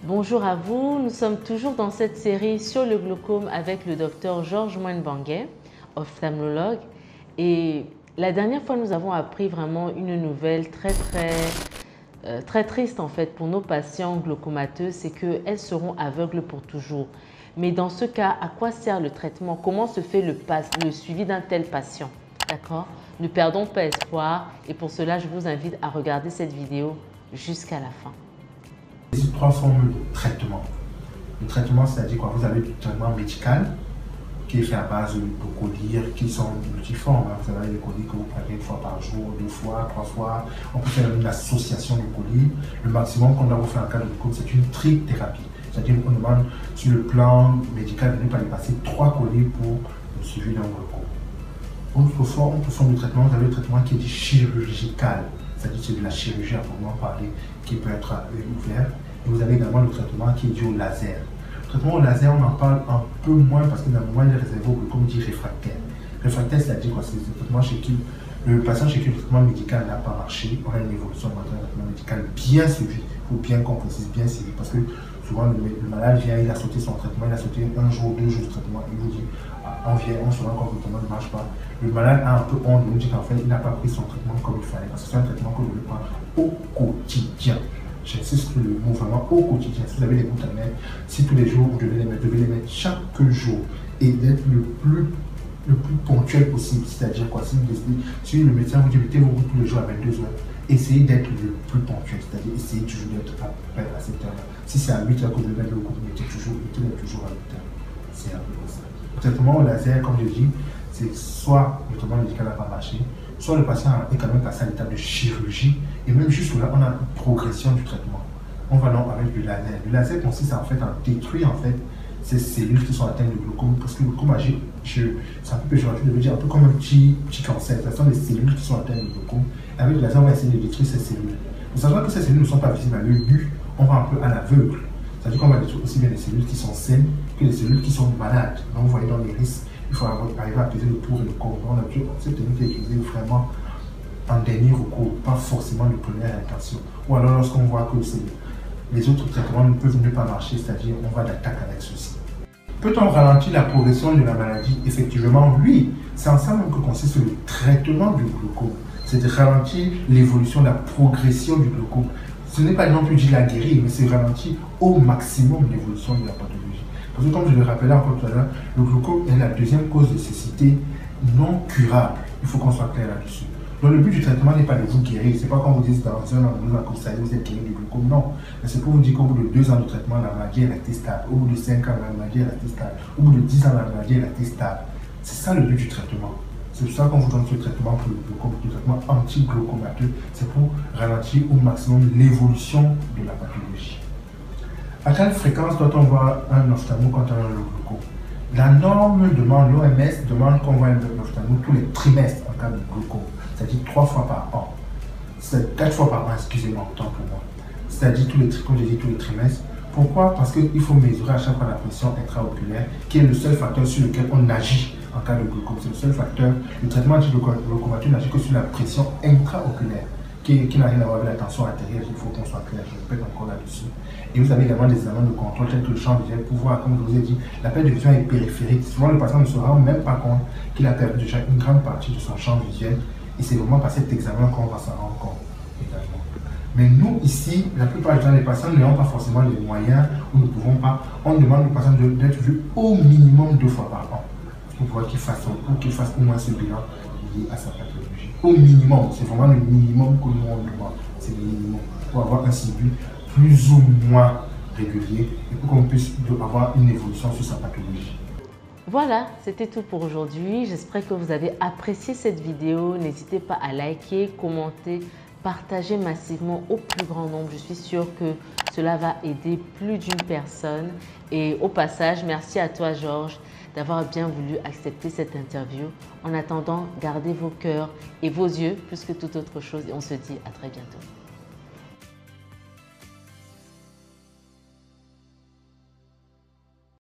Bonjour à vous, nous sommes toujours dans cette série sur le glaucome avec le docteur Georges Mouenbangué, ophtalmologue. Et la dernière fois, nous avons appris vraiment une nouvelle très triste en fait pour nos patients glaucomateux, c'est qu'elles seront aveugles pour toujours. Mais dans ce cas, à quoi sert le traitement? Comment se fait le suivi d'un tel patient? D'accord? Ne perdons pas espoir et pour cela, je vous invite à regarder cette vidéo jusqu'à la fin. Il y a trois formes de traitement. Le traitement, c'est-à-dire quoi? Vous avez du traitement médical qui est fait à base de collyres qui sont multiformes. Vous avez des collyres que vous prenez une fois par jour, deux fois, trois fois. On peut faire une association de collyres. Le maximum qu'on doit vous faire en cas de glaucome, c'est une trithérapie. C'est-à-dire qu'on demande sur le plan médical de ne pas dépasser 3 collyres pour le suivi d'un glaucome. Autre forme de traitement, vous avez le traitement qui est dit chirurgical. C'est-à-dire que c'est de la chirurgie à proprement parler qui peut être à œil ouvert. Et vous avez également le traitement qui est dû au laser. Le traitement au laser, on en parle un peu moins parce que dans le moment, il est réservé au glaucome dit réfractaire. Réfractaire, c'est-à-dire quoi? C'est le traitement chez qui le patient chez qui le traitement médical n'a pas marché. On a une évolution de traitement médical bien suivi. Il faut bien qu'on précise bien suivi parce que souvent le malade vient, il a sauté son traitement, il a sauté un jour, 2 jours de traitement. Il vous dit, on vient, on se rend compte que le traitement ne marche pas. Le malade a un peu honte, il nous dit qu'en fait, il n'a pas pris son traitement comme il fallait. Parce que c'est un traitement que vous devez prendre au quotidien. J'insiste sur le mot vraiment au quotidien. Si vous avez des gouttes à mettre, si tous les jours vous devez les mettre chaque jour et d'être le plus ponctuel possible. C'est-à-dire quoi? Si le médecin vous dit mettez vos gouttes tous les jours à 22 heures, essayez d'être le plus ponctuel. C'est-à-dire essayez toujours d'être à peu près à cette heure-là. Si c'est à 8 heures que vous devez mettre vos gouttes, mettez toujours à 8 heures. C'est un peu comme ça. Le traitement au laser, comme je dis, c'est soit le traitement médical n'a pas marché, soit le patient est quand même passé à l'étape de chirurgie, et même juste là, on a une progression du traitement. On va donc avec du laser. Le laser consiste en fait à détruire en fait ces cellules qui sont atteintes de glaucome, parce que le glaucome agit, c'est un peu péjoratif de le dire, un peu comme un petit cancer. Ce sont des cellules qui sont atteintes de glaucome. Avec le laser, on va essayer de détruire ces cellules. Mais sachant que ces cellules ne sont pas visibles à l'œil nu, on va un peu à l'aveugle. C'est-à-dire qu'on va détruire aussi bien les cellules qui sont saines que les cellules qui sont malades. Donc vous voyez dans les risques, il faut arriver à peser le pour et le contre. On a cette technique est utilisée vraiment en dernier recours, pas forcément de première intention. Ou alors lorsqu'on voit que les autres traitements ne peuvent ne pas marcher, c'est-à-dire on va d'attaque avec ceci. Peut-on ralentir la progression de la maladie? Effectivement, oui. C'est en ça même que consiste le traitement du glaucome. C'est de ralentir l'évolution, la progression du glaucome. Ce n'est pas non plus de la guérir, mais c'est ralentir au maximum l'évolution de la pathologie. Parce que comme je le rappelais encore tout à l'heure, le glaucome est la deuxième cause de cécité non curable. Il faut qu'on soit clair là-dessus. Donc le but du traitement n'est pas de vous guérir. Ce n'est pas comme vous dites dans un an, vous êtes guéri du glaucome. Non. Mais c'est pour vous dire qu'au bout de 2 ans de traitement, la maladie est restée stable. Au bout de 5 ans, la maladie est restée stable. Au bout de 10 ans, la maladie est restée stable. C'est ça le but du traitement. C'est pour ça qu'on vous donne ce traitement pour le glaucome, le traitement anti-glaucomateux. C'est pour ralentir au maximum l'évolution de la pathologie. À quelle fréquence doit-on voir un ophtalmo quand on a le glaucome? La norme demande, l'OMS demande qu'on voit un ophtalmo tous les trimestres en cas de glaucome. C'est-à-dire 3 fois par an. C'est 4 fois par an, excusez-moi, autant pour moi. C'est-à-dire comme j'ai dit, tous les trimestres. Pourquoi? Parce qu'il faut mesurer à chaque fois la pression intraoculaire, qui est le seul facteur sur lequel on agit en cas de glaucome. C'est le seul facteur. Le traitement anti-glaucomateux n'agit que sur la pression intraoculaire, qui n'a rien à voir avec la tension artérielle. Il faut qu'on soit clair, je répète encore là-dessus. Et vous avez également des examens de contrôle tels que le champ visuel pour voir, comme je vous ai dit, la perte de vision est périphérique. Souvent, le patient ne se rend même pas compte qu'il a perdu déjà une grande partie de son champ visuel. Et c'est vraiment par cet examen qu'on va s'en rendre compte également. Mais nous, ici, la plupart du temps, les patients n'ont pas forcément les moyens ou ne pouvons pas. On demande aux patients d'être vus au minimum 2 fois par an pour pouvoir qu'il fasse au moins ce bilan lié à sa pathologie. Au minimum, c'est vraiment le minimum que nous on demande. C'est le minimum pour avoir un suivi plus ou moins régulier et pour qu'on puisse avoir une évolution sur sa pathologie. Voilà, c'était tout pour aujourd'hui. J'espère que vous avez apprécié cette vidéo. N'hésitez pas à liker, commenter, partager massivement au plus grand nombre. Je suis sûre que cela va aider plus d'une personne. Et au passage, merci à toi Georges d'avoir bien voulu accepter cette interview. En attendant, gardez vos cœurs et vos yeux plus que toute autre chose. Et on se dit à très bientôt.